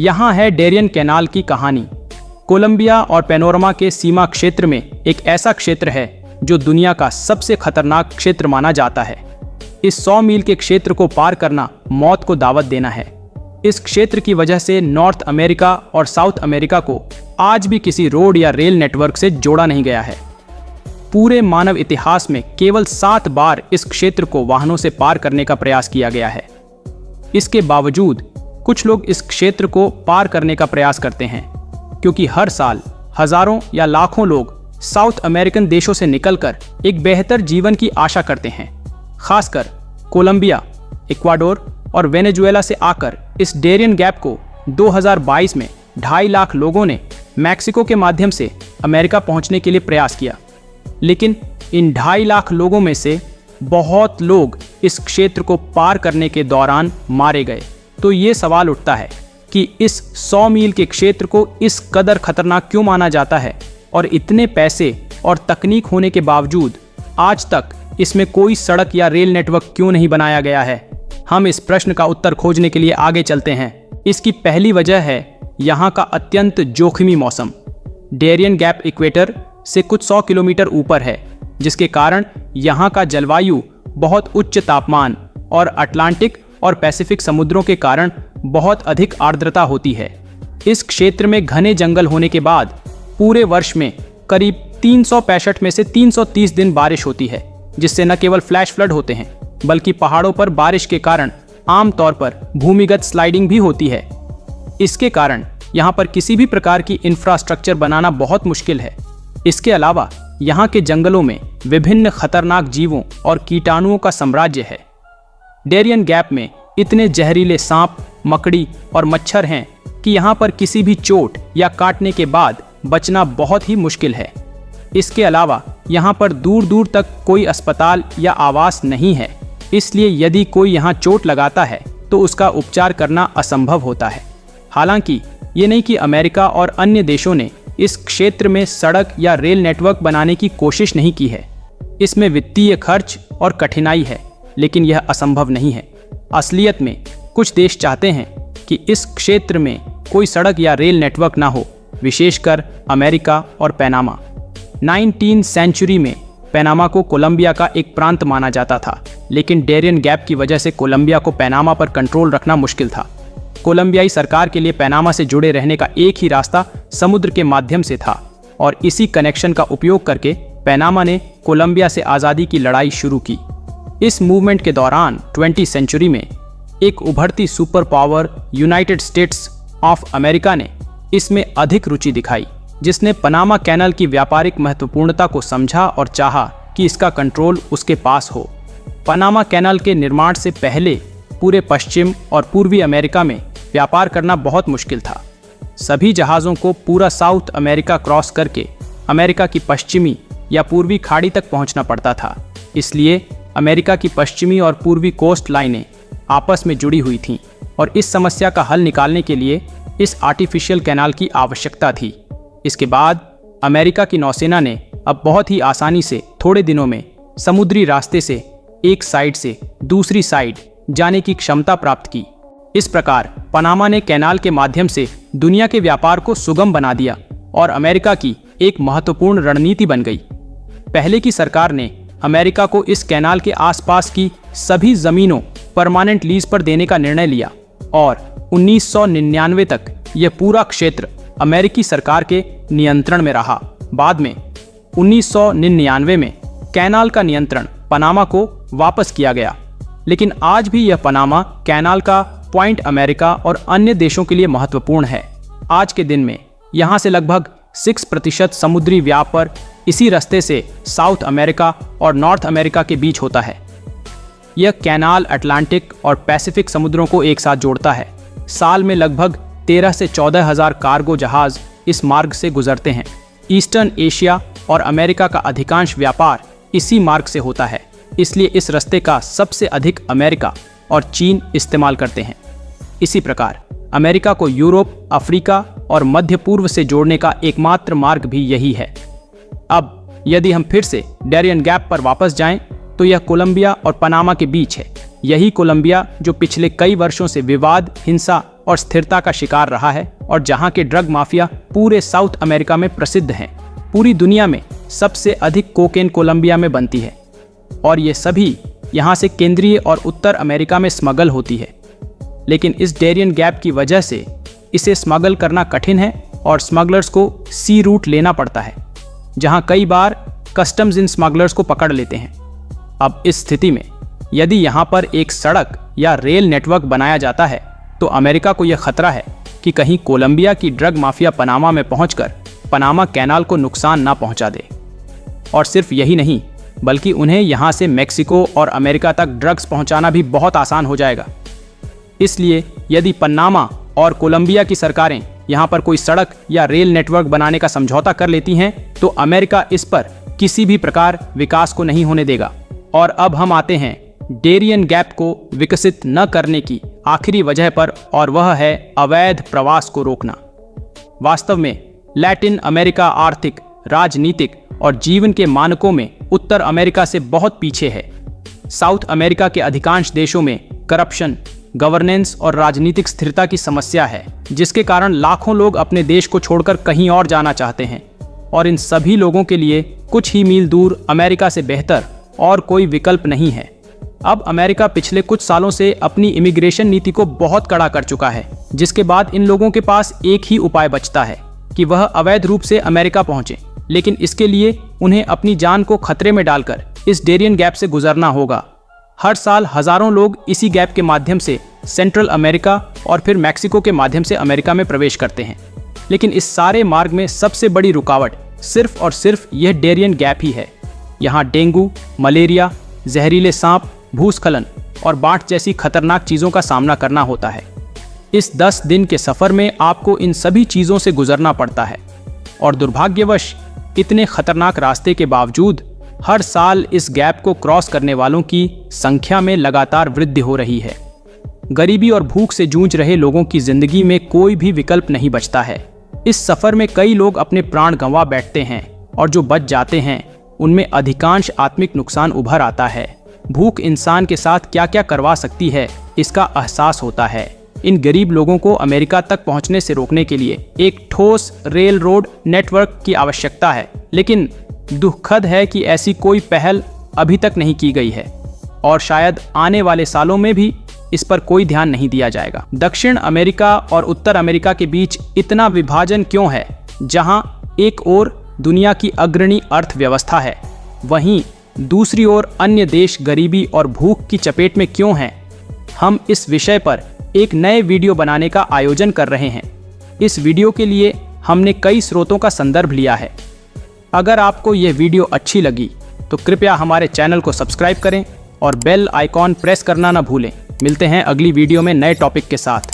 यहाँ है Darien canal की कहानी। कोलंबिया और पैनोरमा के सीमा क्षेत्र में एक ऐसा क्षेत्र है जो दुनिया का सबसे खतरनाक क्षेत्र माना जाता है। इस 100 मील के क्षेत्र को पार करना मौत को दावत देना है। इस क्षेत्र की वजह से नॉर्थ अमेरिका और साउथ अमेरिका को आज भी किसी रोड या रेल नेटवर्क से जोड़ा नहीं गया है। पूरे मानव इतिहास में केवल 7 बार इस क्षेत्र को वाहनों से पार करने का प्रयास किया गया है। इसके बावजूद कुछ लोग इस क्षेत्र को पार करने का प्रयास करते हैं, क्योंकि हर साल हजारों या लाखों लोग साउथ अमेरिकन देशों से निकलकर एक बेहतर जीवन की आशा करते हैं। खासकर कोलंबिया, इक्वाडोर और वेनेजुएला से आकर इस डेरियन गैप को 2022 में 2.5 लाख लोगों ने मैक्सिको के माध्यम से अमेरिका पहुंचने के लिए प्रयास किया। लेकिन इन 2.5 लाख लोगों में से बहुत लोग इस क्षेत्र को पार करने के दौरान मारे गए। तो ये सवाल उठता है कि इस 100 मील के क्षेत्र को इस कदर खतरनाक क्यों माना जाता है और इतने पैसे और तकनीक होने के बावजूद आज तक इसमें कोई सड़क या रेल नेटवर्क क्यों नहीं बनाया गया है। हम इस प्रश्न का उत्तर खोजने के लिए आगे चलते हैं। इसकी पहली वजह है यहाँ का अत्यंत जोखिमी मौसम। डेरियन गैप इक्वेटर से कुछ 100 किलोमीटर ऊपर है, जिसके कारण यहाँ का जलवायु बहुत उच्च तापमान और अटलांटिक और पैसिफिक समुद्रों के कारण बहुत अधिक आर्द्रता होती है। इस क्षेत्र में घने जंगल होने के बाद पूरे वर्ष में करीब 365 में से 330 दिन बारिश होती है, जिससे न केवल फ्लैश फ्लड होते हैं बल्कि पहाड़ों पर बारिश के कारण आमतौर पर भूमिगत स्लाइडिंग भी होती है। इसके कारण यहाँ पर किसी भी प्रकार की इंफ्रास्ट्रक्चर बनाना बहुत मुश्किल है। इसके अलावा यहाँ के जंगलों में विभिन्न खतरनाक जीवों और कीटाणुओं का साम्राज्य है। डेरियन गैप में इतने जहरीले सांप, मकड़ी और मच्छर हैं कि यहाँ पर किसी भी चोट या काटने के बाद बचना बहुत ही मुश्किल है। इसके अलावा यहाँ पर दूर दूर तक कोई अस्पताल या आवास नहीं है, इसलिए यदि कोई यहाँ चोट लगाता है तो उसका उपचार करना असंभव होता है। हालांकि ये नहीं कि अमेरिका और अन्य देशों ने इस क्षेत्र में सड़क या रेल नेटवर्क बनाने की कोशिश नहीं की है। इसमें वित्तीय खर्च और कठिनाई है, लेकिन यह असंभव नहीं है। असलियत में कुछ देश चाहते हैं कि इस क्षेत्र में कोई सड़क या रेल नेटवर्क ना हो, विशेषकर अमेरिका और पैनामा। 19वीं सेंचुरी में पैनामा को कोलंबिया का एक प्रांत माना जाता था, लेकिन डेरियन गैप की वजह से कोलंबिया को पैनामा पर कंट्रोल रखना मुश्किल था। कोलंबियाई सरकार के लिए पैनामा से जुड़े रहने का एक ही रास्ता समुद्र के माध्यम से था, और इसी कनेक्शन का उपयोग करके पैनामा ने कोलंबिया से आज़ादी की लड़ाई शुरू की। इस मूवमेंट के दौरान 20वीं सेंचुरी में एक उभरती super power United states of America ने इसमें अधिक रुचि दिखाई, जिसने पनामा कैनाल की व्यापारिक महत्वपूर्णता को समझा और चाहा कि इसका कंट्रोल उसके पास हो। पनामा कैनाल के निर्माण से पहले पूरे पश्चिम और पूर्वी अमेरिका में व्यापार करना बहुत मुश्किल था। सभी जहाज़ों को पूरा साउथ अमेरिका क्रॉस करके अमेरिका की पश्चिमी या पूर्वी खाड़ी तक पहुंचना पड़ता था। इसलिए अमेरिका की पश्चिमी और पूर्वी कोस्ट लाइनें आपस में जुड़ी हुई थीं, और इस समस्या का हल निकालने के लिए इस आर्टिफिशियल कैनाल की आवश्यकता थी। इसके बाद अमेरिका की नौसेना ने अब बहुत ही आसानी से थोड़े दिनों में समुद्री रास्ते से एक साइड से दूसरी साइड जाने की क्षमता प्राप्त की। इस प्रकार पनामा ने कैनाल के माध्यम से दुनिया के व्यापार को सुगम बना दिया और अमेरिका की एक महत्वपूर्ण रणनीति बन गई। पहले की सरकार ने अमेरिका को इस कैनाल के आसपास की सभी जमीनों परमानेंट लीज पर देने का निर्णय लिया, और 1999 तक यह पूरा क्षेत्र अमेरिकी सरकार के नियंत्रण में रहा। बाद में 1999 में कैनाल का नियंत्रण पनामा को वापस किया गया, लेकिन आज भी यह पनामा कैनाल का पॉइंट अमेरिका और अन्य देशों के लिए महत्वपूर्ण है। आज के दिन में यहाँ से लगभग 6% समुद्री व्यापार इसी रास्ते से साउथ अमेरिका और नॉर्थ अमेरिका के बीच होता है। यह कैनाल अटलांटिक और पैसिफिक समुद्रों को एक साथ जोड़ता है। साल में लगभग 13 से 14 हज़ार कार्गो जहाज इस मार्ग से गुजरते हैं। ईस्टर्न एशिया और अमेरिका का अधिकांश व्यापार इसी मार्ग से होता है, इसलिए इस रास्ते का सबसे अधिक अमेरिका और चीन इस्तेमाल करते हैं। इसी प्रकार अमेरिका को यूरोप, अफ्रीका और मध्य पूर्व से जोड़ने का एकमात्र मार्ग भी यही है। अब यदि हम फिर से डेरियन गैप पर वापस जाएं, तो यह कोलंबिया और पनामा के बीच है। यही कोलंबिया जो पिछले कई वर्षों से विवाद, हिंसा और स्थिरता का शिकार रहा है और जहां के ड्रग माफिया पूरे साउथ अमेरिका में प्रसिद्ध हैं। पूरी दुनिया में सबसे अधिक कोकेन कोलंबिया में बनती है और ये सभी यहाँ से केंद्रीय और उत्तर अमेरिका में स्मगल होती है। लेकिन इस डेरियन गैप की वजह से इसे स्मगल करना कठिन है और स्मगलर्स को सी रूट लेना पड़ता है, जहाँ कई बार कस्टम्स इन स्मगलर्स को पकड़ लेते हैं। अब इस स्थिति में यदि यहाँ पर एक सड़क या रेल नेटवर्क बनाया जाता है तो अमेरिका को यह खतरा है कि कहीं कोलंबिया की ड्रग माफिया पनामा में पहुंचकर पनामा कैनाल को नुकसान ना पहुंचा दे। और सिर्फ यही नहीं, बल्कि उन्हें यहाँ से मेक्सिको और अमेरिका तक ड्रग्स पहुंचाना भी बहुत आसान हो जाएगा। इसलिए यदि पनामा और कोलंबिया की सरकारें यहाँ पर कोई सड़क या रेल नेटवर्क बनाने का समझौता कर लेती हैं तो अमेरिका इस पर किसी भी प्रकार विकास को नहीं होने देगा। और अब हम आते हैं डेरियन गैप को विकसित न करने की आखिरी वजह पर, और वह है अवैध प्रवास को रोकना। वास्तव में लैटिन अमेरिका आर्थिक, राजनीतिक और जीवन के मानकों में उत्तर अमेरिका से बहुत पीछे है। साउथ अमेरिका के अधिकांश देशों में करप्शन, गवर्नेंस और राजनीतिक स्थिरता की समस्या है, जिसके कारण लाखों लोग अपने देश को छोड़कर कहीं और जाना चाहते हैं। और इन सभी लोगों के लिए कुछ ही मील दूर अमेरिका से बेहतर और कोई विकल्प नहीं है। अब अमेरिका पिछले कुछ सालों से अपनी इमिग्रेशन नीति को बहुत कड़ा कर चुका है, जिसके बाद इन लोगों के पास एक ही उपाय बचता है कि वह अवैध रूप से अमेरिका पहुंचे। लेकिन इसके लिए उन्हें अपनी जान को खतरे में डालकर इस डेरियन गैप से गुजरना होगा। हर साल हजारों लोग इसी गैप के माध्यम से सेंट्रल अमेरिका और फिर मैक्सिको के माध्यम से अमेरिका में प्रवेश करते हैं। लेकिन इस सारे मार्ग में सबसे बड़ी रुकावट सिर्फ और सिर्फ यह डेरियन गैप ही है। यहाँ डेंगू, मलेरिया, जहरीले सांप, भूस्खलन और बाढ़ जैसी खतरनाक चीज़ों का सामना करना होता है। इस 10 दिन के सफ़र में आपको इन सभी चीज़ों से गुजरना पड़ता है और दुर्भाग्यवश इतने खतरनाक रास्ते के बावजूद हर साल इस गैप को क्रॉस करने वालों की संख्या में लगातार वृद्धि हो रही है। गरीबी और भूख से जूझ रहे लोगों की जिंदगी में कोई भी विकल्प नहीं बचता है। इस सफ़र में कई लोग अपने प्राण गंवा बैठते हैं और जो बच जाते हैं उनमें अधिकांश आत्मिक नुकसान उभर आता है। भूख इंसान के साथ क्या क्या करवा सकती है इसका एहसास होता है। इन गरीब लोगों को अमेरिका तक पहुंचने से रोकने के लिए एक ठोस रेल रोड नेटवर्क की आवश्यकता है। लेकिन दुखद है कि ऐसी कोई पहल अभी तक नहीं की गई है और शायद आने वाले सालों में भी इस पर कोई ध्यान नहीं दिया जाएगा। दक्षिण अमेरिका और उत्तर अमेरिका के बीच इतना विभाजन क्यों है? जहां एक ओर दुनिया की अग्रणी अर्थव्यवस्था है, वहीं दूसरी ओर अन्य देश गरीबी और भूख की चपेट में क्यों हैं? हम इस विषय पर एक नए वीडियो बनाने का आयोजन कर रहे हैं। इस वीडियो के लिए हमने कई स्रोतों का संदर्भ लिया है। अगर आपको यह वीडियो अच्छी लगी तो कृपया हमारे चैनल को सब्सक्राइब करें और बेल आइकॉन प्रेस करना न भूलें। मिलते हैं अगली वीडियो में नए टॉपिक के साथ।